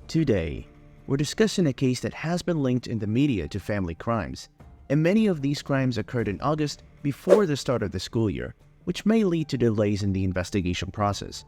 Today, we're discussing a case that has been linked in the media to family crimes, and many of these crimes occurred in August before the start of the school year, which may lead to delays in the investigation process.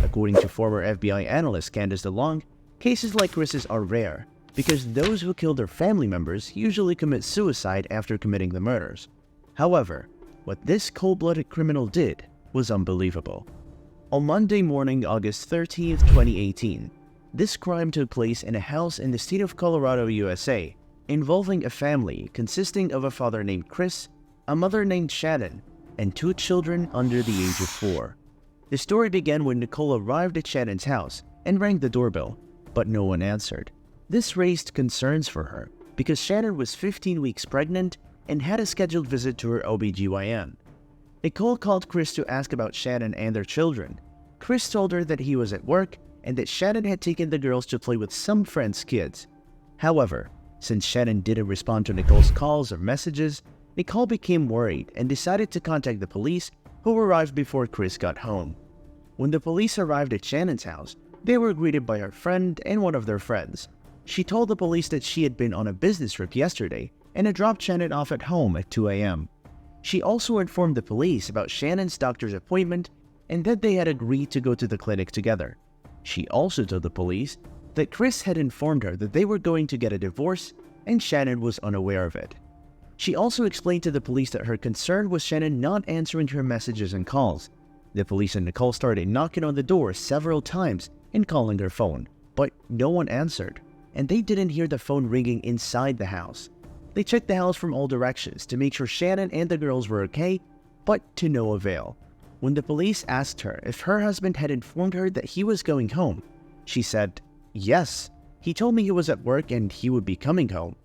According to former FBI analyst Candace DeLong, cases like Chris's are rare because those who kill their family members usually commit suicide after committing the murders. However, what this cold-blooded criminal did was unbelievable. On Monday morning, August 13th, 2018, this crime took place in a house in the state of Colorado, USA, involving a family consisting of a father named Chris, a mother named Shanann, and two children under the age of 4. The story began when Nicole arrived at Shannon's house and rang the doorbell, but no one answered. This raised concerns for her because Shanann was 15 weeks pregnant and had a scheduled visit to her OBGYN. Nicole called Chris to ask about Shanann and their children. Chris told her that he was at work and that Shanann had taken the girls to play with some friends' kids. However, since Shanann didn't respond to Nicole's calls or messages, Nicole became worried and decided to contact the police, who arrived before Chris got home. When the police arrived at Shannon's house, they were greeted by her friend and one of their friends. She told the police that she had been on a business trip yesterday and had dropped Shanann off at home at 2 a.m. She also informed the police about Shannon's doctor's appointment and that they had agreed to go to the clinic together. She also told the police that Chris had informed her that they were going to get a divorce and Shanann was unaware of it. She also explained to the police that her concern was Shanann not answering her messages and calls. The police and Nicole started knocking on the door several times and calling her phone, but no one answered, and they didn't hear the phone ringing inside the house. They checked the house from all directions to make sure Shanann and the girls were okay, but to no avail. When the police asked her if her husband had informed her that he was going home, she said, "Yes, he told me he was at work and he would be coming home."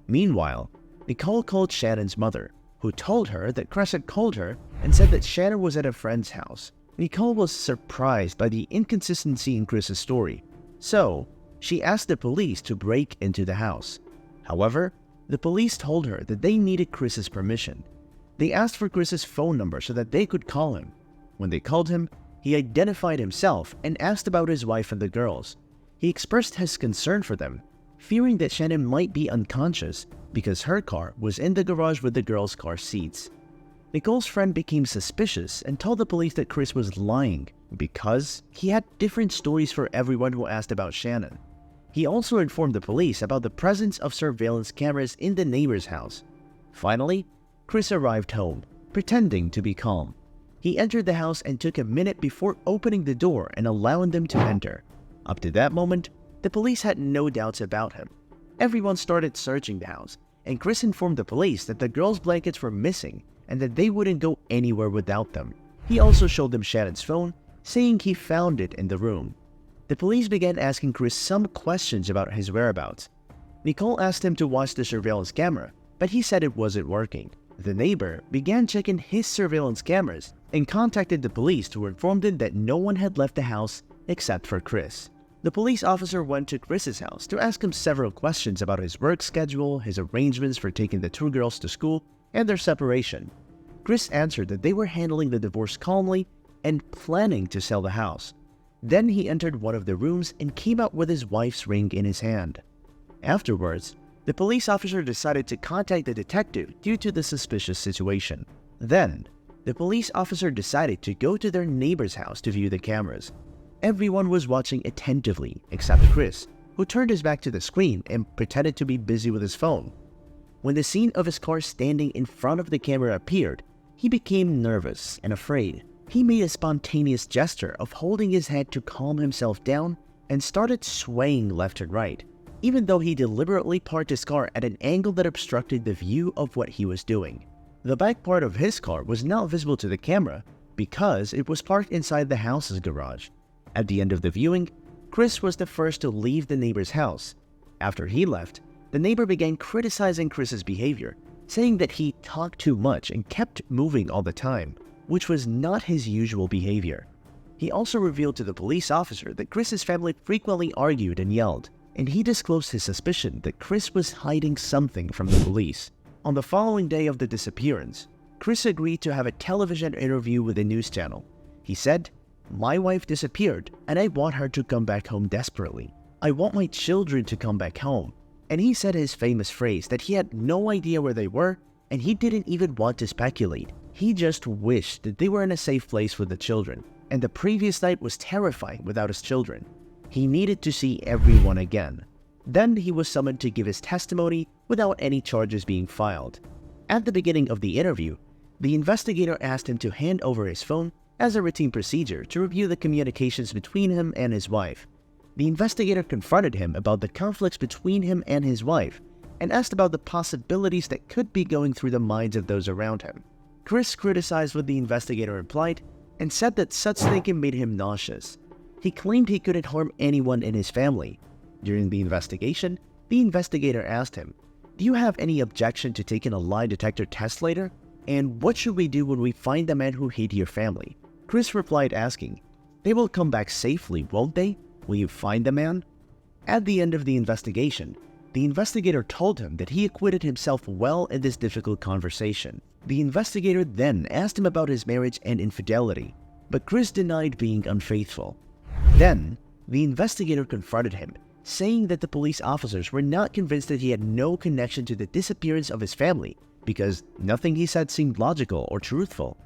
Meanwhile, Nicole called Shannon's mother, who told her that Chris had called her and said that Shanann was at a friend's house. Nicole was surprised by the inconsistency in Chris's story, so she asked the police to break into the house. However, the police told her that they needed Chris's permission. They asked for Chris's phone number so that they could call him. When they called him, he identified himself and asked about his wife and the girls. He expressed his concern for them, fearing that Shanann might be unconscious because her car was in the garage with the girls' car seats. Nicole's friend became suspicious and told the police that Chris was lying because he had different stories for everyone who asked about Shanann. He also informed the police about the presence of surveillance cameras in the neighbor's house. Finally, Chris arrived home, pretending to be calm. He entered the house and took a minute before opening the door and allowing them to enter. Up to that moment, the police had no doubts about him. Everyone started searching the house, and Chris informed the police that the girls' blankets were missing and that they wouldn't go anywhere without them. He also showed them Shannon's phone, saying he found it in the room. The police began asking Chris some questions about his whereabouts. Nicole asked him to watch the surveillance camera, but he said it wasn't working. The neighbor began checking his surveillance cameras and contacted the police to inform them that no one had left the house except for Chris. The police officer went to Chris's house to ask him several questions about his work schedule, his arrangements for taking the two girls to school, and their separation. Chris answered that they were handling the divorce calmly and planning to sell the house. Then he entered one of the rooms and came out with his wife's ring in his hand. Afterwards, the police officer decided to contact the detective due to the suspicious situation. Then, the police officer decided to go to their neighbor's house to view the cameras. Everyone was watching attentively except Chris, who turned his back to the screen and pretended to be busy with his phone. When the scene of his car standing in front of the camera appeared, he became nervous and afraid. He made a spontaneous gesture of holding his head to calm himself down and started swaying left and right, even though he deliberately parked his car at an angle that obstructed the view of what he was doing. The back part of his car was not visible to the camera because it was parked inside the house's garage. At the end of the viewing, Chris was the first to leave the neighbor's house. After he left, the neighbor began criticizing Chris's behavior, saying that he talked too much and kept moving all the time, which was not his usual behavior. He also revealed to the police officer that Chris's family frequently argued and yelled, and he disclosed his suspicion that Chris was hiding something from the police. On the following day of the disappearance, Chris agreed to have a television interview with a news channel. He said, "My wife disappeared and I want her to come back home desperately. "I want my children to come back home." And he said his famous phrase that he had no idea where they were and he didn't even want to speculate. He just wished that they were in a safe place with the children, and the previous night was terrifying without his children. He needed to see everyone again. Then he was summoned to give his testimony without any charges being filed. At the beginning of the interview, the investigator asked him to hand over his phone as a routine procedure to review the communications between him and his wife. The investigator confronted him about the conflicts between him and his wife and asked about the possibilities that could be going through the minds of those around him. Chris criticized what the investigator implied and said that such thinking made him nauseous. He claimed he couldn't harm anyone in his family. During the investigation, the investigator asked him, "Do you have any objection to taking a lie detector test later? And what should we do when we find the man who hid your family?" Chris replied asking, "They will come back safely, won't they? Will you find the man?" At the end of the investigation, the investigator told him that he acquitted himself well in this difficult conversation. The investigator then asked him about his marriage and infidelity, but Chris denied being unfaithful. Then, the investigator confronted him, saying that the police officers were not convinced that he had no connection to the disappearance of his family because nothing he said seemed logical or truthful.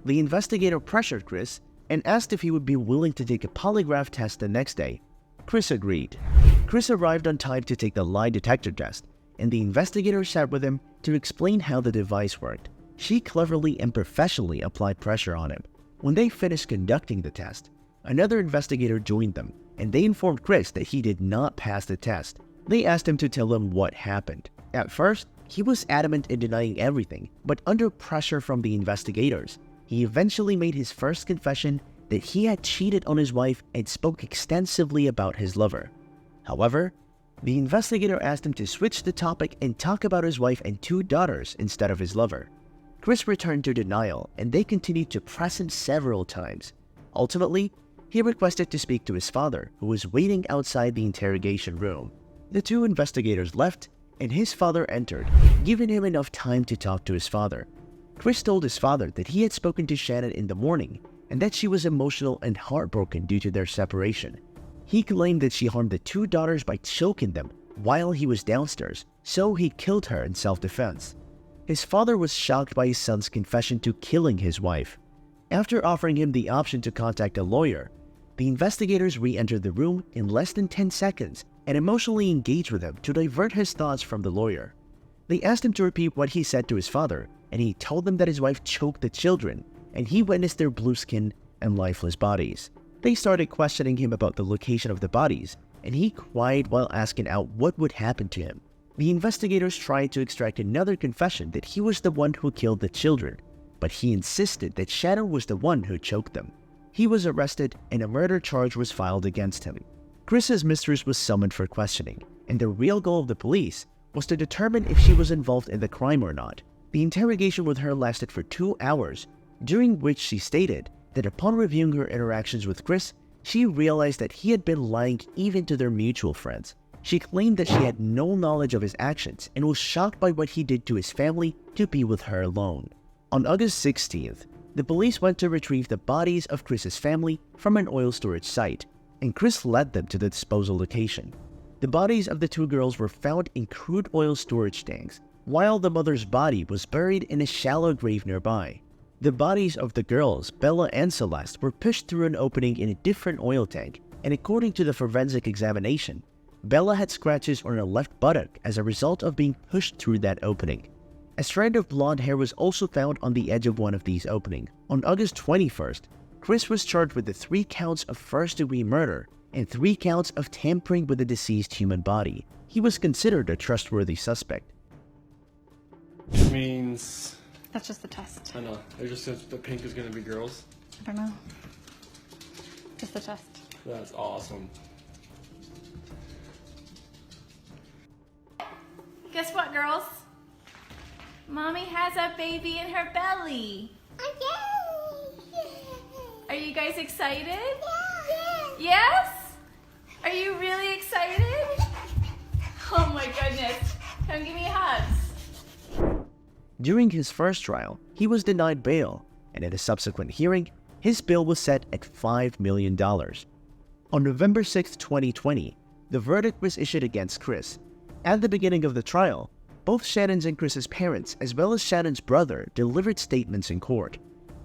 The investigator pressured Chris and asked if he would be willing to take a polygraph test the next day. Chris agreed. Chris arrived on time to take the lie detector test, and the investigator sat with him to explain how the device worked. She cleverly and professionally applied pressure on him. When they finished conducting the test, another investigator joined them, and they informed Chris that he did not pass the test. They asked him to tell them what happened. At first, he was adamant in denying everything, but under pressure from the investigators, he eventually made his first confession that he had cheated on his wife and spoke extensively about his lover. However, the investigator asked him to switch the topic and talk about his wife and 2 daughters instead of his lover. Chris returned to denial, and they continued to press him several times. Ultimately, he requested to speak to his father, who was waiting outside the interrogation room. The 2 investigators left, and his father entered, giving him enough time to talk to his father. Chris told his father that he had spoken to Shanann in the morning and that she was emotional and heartbroken due to their separation. He claimed that she harmed the 2 daughters by choking them while he was downstairs, so he killed her in self-defense. His father was shocked by his son's confession to killing his wife. After offering him the option to contact a lawyer, the investigators re-entered the room in less than 10 seconds and emotionally engaged with him to divert his thoughts from the lawyer. They asked him to repeat what he said to his father, and he told them that his wife choked the children, and he witnessed their blue skin and lifeless bodies. They started questioning him about the location of the bodies, and he cried while asking out what would happen to him. The investigators tried to extract another confession that he was the one who killed the children, but he insisted that Shanann was the one who choked them. He was arrested and a murder charge was filed against him. Chris's mistress was summoned for questioning, and the real goal of the police was to determine if she was involved in the crime or not. The interrogation with her lasted for 2 hours, during which she stated that upon reviewing her interactions with Chris, she realized that he had been lying even to their mutual friends. She claimed that she had no knowledge of his actions and was shocked by what he did to his family to be with her alone. On August 16th, the police went to retrieve the bodies of Chris's family from an oil storage site, and Chris led them to the disposal location. The bodies of the 2 girls were found in crude oil storage tanks, while the mother's body was buried in a shallow grave nearby. The bodies of the girls, Bella and Celeste, were pushed through an opening in a different oil tank, and according to the forensic examination, Bella had scratches on her left buttock as a result of being pushed through that opening. A strand of blonde hair was also found on the edge of one of these openings. On August 21st, Chris was charged with the 3 counts of first-degree murder and 3 counts of tampering with a deceased human body. He was considered a trustworthy suspect. Which means... That's just the test. I know. It just says the pink is going to be girls. I don't know. Just the test. That's awesome. Guess what, girls? Mommy has a baby in her belly. Are you guys excited? Yes? Are you really excited? Oh my goodness. Come give me hugs. During his first trial, he was denied bail, and at a subsequent hearing, his bail was set at $5 million. On November 6, 2020, the verdict was issued against Chris. At the beginning of the trial, both Shannon's and Chris's parents, as well as Shannon's brother, delivered statements in court.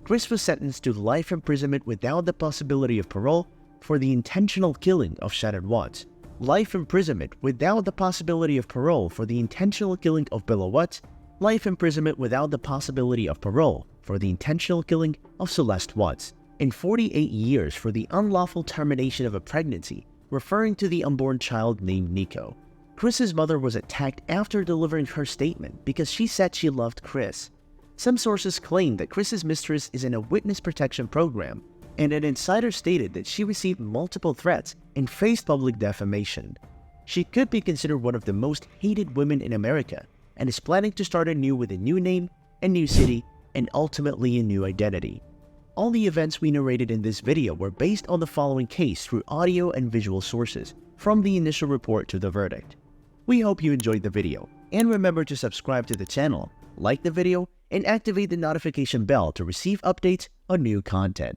Chris was sentenced to life imprisonment without the possibility of parole for the intentional killing of Shanann Watts, life imprisonment without the possibility of parole for the intentional killing of Bella Watts, life imprisonment without the possibility of parole for the intentional killing of Celeste Watts, and 48 years for the unlawful termination of a pregnancy, referring to the unborn child named Nico. Chris's mother was attacked after delivering her statement because she said she loved Chris. Some sources claim that Chris's mistress is in a witness protection program, and an insider stated that she received multiple threats and faced public defamation. She could be considered one of the most hated women in America and is planning to start anew with a new name, a new city, and ultimately a new identity. All the events we narrated in this video were based on the following case through audio and visual sources, from the initial report to the verdict. We hope you enjoyed the video, and remember to subscribe to the channel, like the video, and activate the notification bell to receive updates on new content.